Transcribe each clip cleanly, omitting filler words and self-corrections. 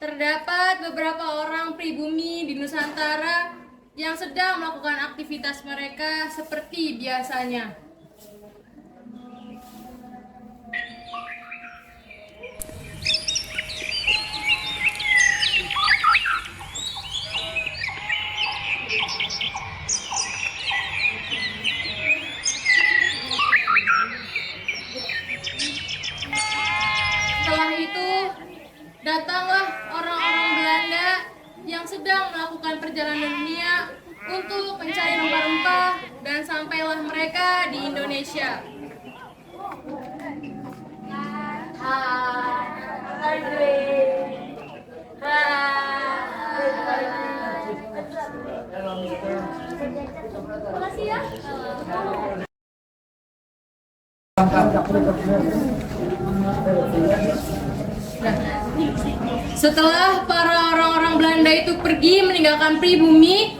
Terdapat beberapa orang pribumi di Nusantara yang sedang melakukan aktivitas mereka seperti biasanya. Setelah itu, datanglah orang-orang Belanda yang sedang melakukan perjalanan dunia untuk mencari rempah-rempah dan sampailah mereka di Indonesia. Makasih ya. Setelah para orang-orang Belanda itu pergi meninggalkan pribumi,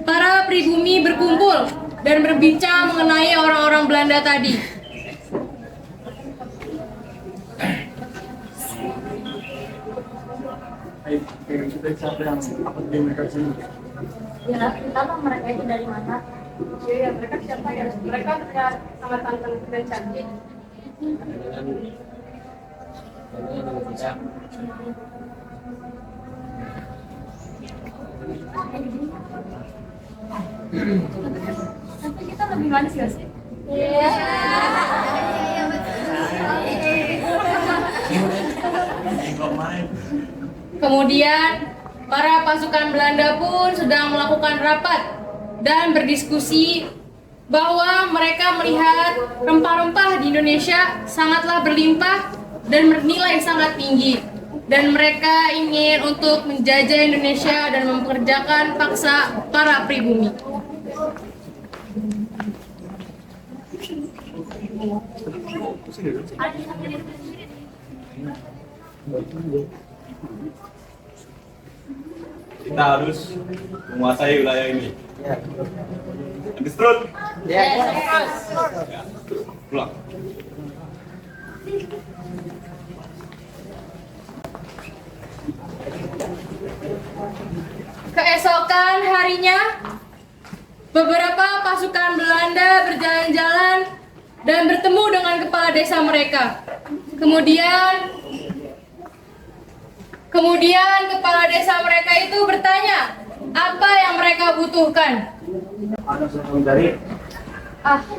para pribumi berkumpul dan berbincang mengenai orang-orang Belanda tadi. Ya, pertama mereka itu dari mana? Ya, mereka siapa ya? Mereka sangat tantang dan cantik. Nanti kita lebih manis gak sih? Iya. Kemudian para pasukan Belanda pun sedang melakukan rapat dan berdiskusi bahwa mereka melihat rempah-rempah di Indonesia sangatlah berlimpah dan bernilai sangat tinggi, dan mereka ingin untuk menjajah Indonesia dan mempekerjakan paksa para pribumi. Kita harus menguasai wilayah ini. Habis terus. Ya, Pulang. Keesokan harinya, beberapa pasukan Belanda berjalan-jalan dan bertemu dengan kepala desa mereka. Kemudian kepala desa mereka itu bertanya apa yang mereka butuhkan.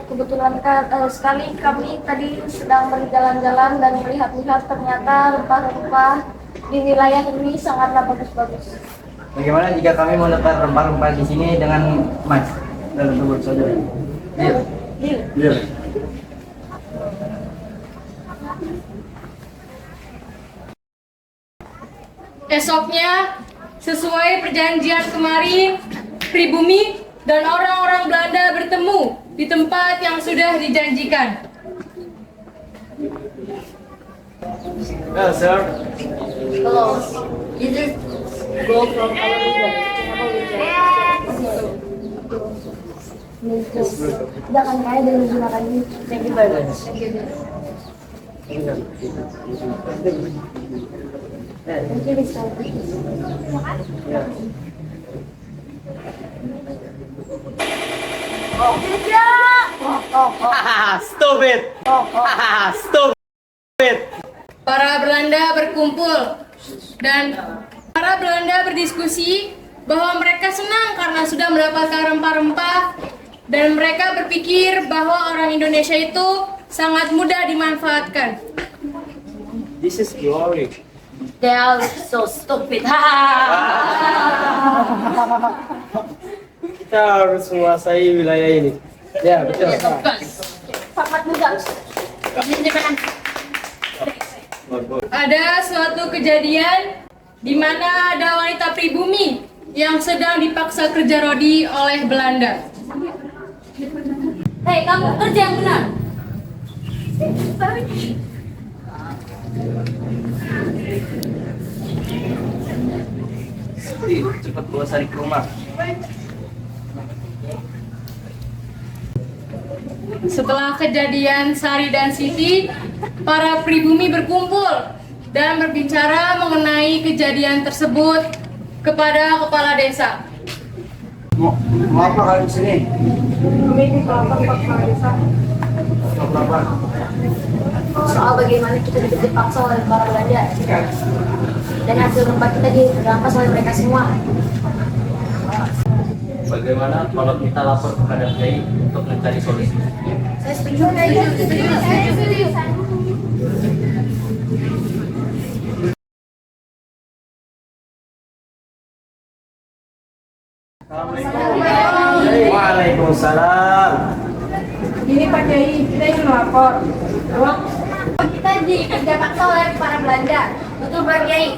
Kebetulan sekali kami tadi sedang berjalan-jalan dan melihat-lihat ternyata rempah-rempah di wilayah ini sangatlah bagus-bagus. Bagaimana jika kami menukar rempah-rempah di sini dengan emas dalam tubuh saudara? Deal. Esoknya, sesuai perjanjian kemarin, pribumi dan orang-orang Belanda bertemu di tempat yang sudah dijanjikan. Well, sir. Hello. Is it go from Jangan kaya dan menggunakan ini. Thank you very much. Thank you. Thank you, Mr. Stupid. Stupid. Para Belanda berkumpul dan para Belanda berdiskusi bahwa mereka senang karena sudah mendapatkan rempah-rempah, dan mereka berpikir bahwa orang Indonesia itu sangat mudah dimanfaatkan. This is glory. They are so stupid. Kita harus menguasai wilayah ini. Ya, betul. Sangat mudah. Ada suatu kejadian di mana ada wanita pribumi yang sedang dipaksa kerja rodi oleh Belanda. Hei, kamu kerja yang benar. Cepat bawa Sari ke rumah. Setelah kejadian Sari dan Siti, para pribumi berkumpul dan berbicara mengenai kejadian tersebut kepada kepala desa. Mau apa kalian di sini? Kami ingin melaporkan kepala desa Apa? soal bagaimana kita dikejut paksa oleh para Belanda dan hasil rempah kita dirampas oleh mereka semua. Bagaimana kalau kita lapor kepada Kiai untuk mencari solusi? Saya setuju. Saya setuju. Waalaikumsalam. Ini Pak Kiai, kita ingin melapor. Kita dikejar paksa oleh para Belanda. Betul Pak Kiai.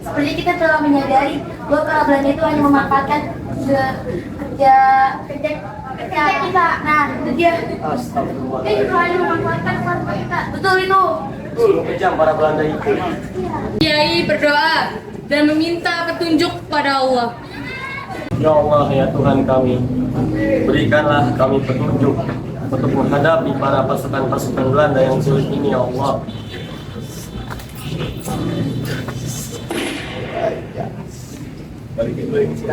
Seperti kita telah menyadari bahwa para Belanda itu hanya memanfaatkan kerja kita. Nah, itu dia. Astagfirullah. Itu hanya memanfaatkan keluarga kita. Betul itu. Kejam para Belanda itu. Kiai berdoa dan meminta petunjuk pada Allah. Ya Allah, ya Tuhan kami, berikanlah kami petunjuk untuk menghadapi para pasukan-pasukan Belanda yang sulit ini, ya Allah. Balikin dulu ini sih.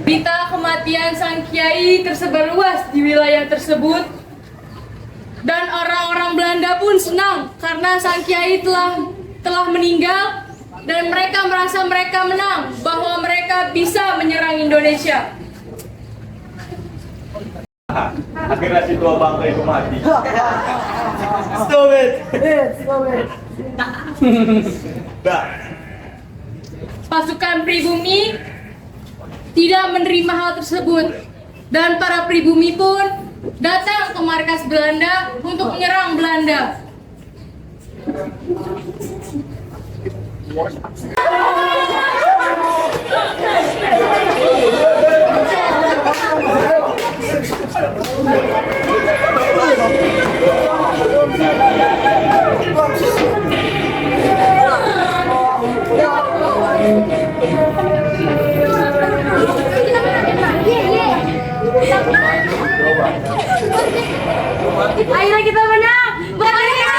Berita kematian sang kiai tersebar luas di wilayah tersebut dan orang-orang Belanda pun senang karena sang kiai telah meninggal dan mereka merasa mereka menang bahwa mereka bisa menyerang Indonesia. Akhirnya si tua bangka itu mati. Stop it. Dah. Pasukan pribumi tidak menerima hal tersebut dan para pribumi pun datang ke markas Belanda untuk menyerang Belanda. Akhirnya kita menang. Merdeka!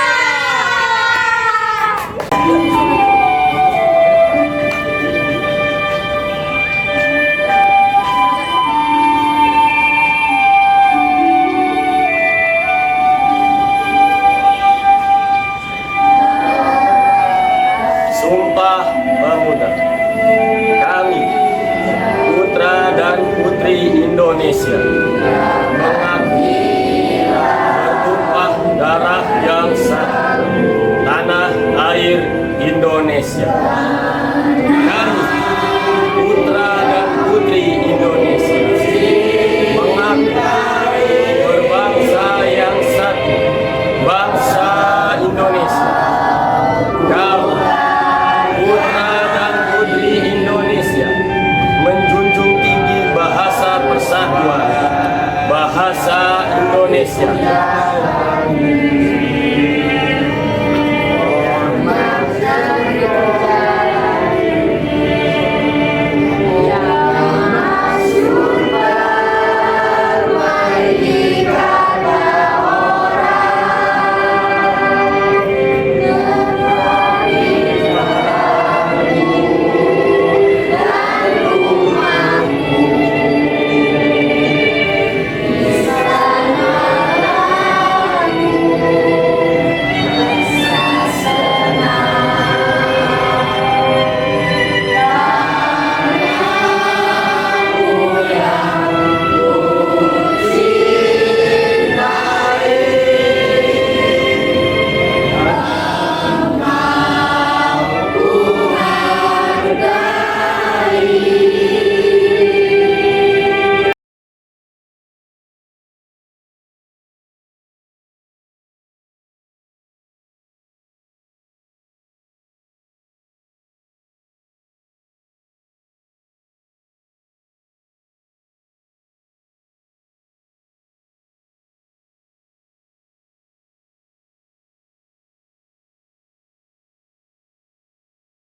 Sumpah Pemuda, kami, putra dan putri Indonesia, mengaku bertumpah darah yang satu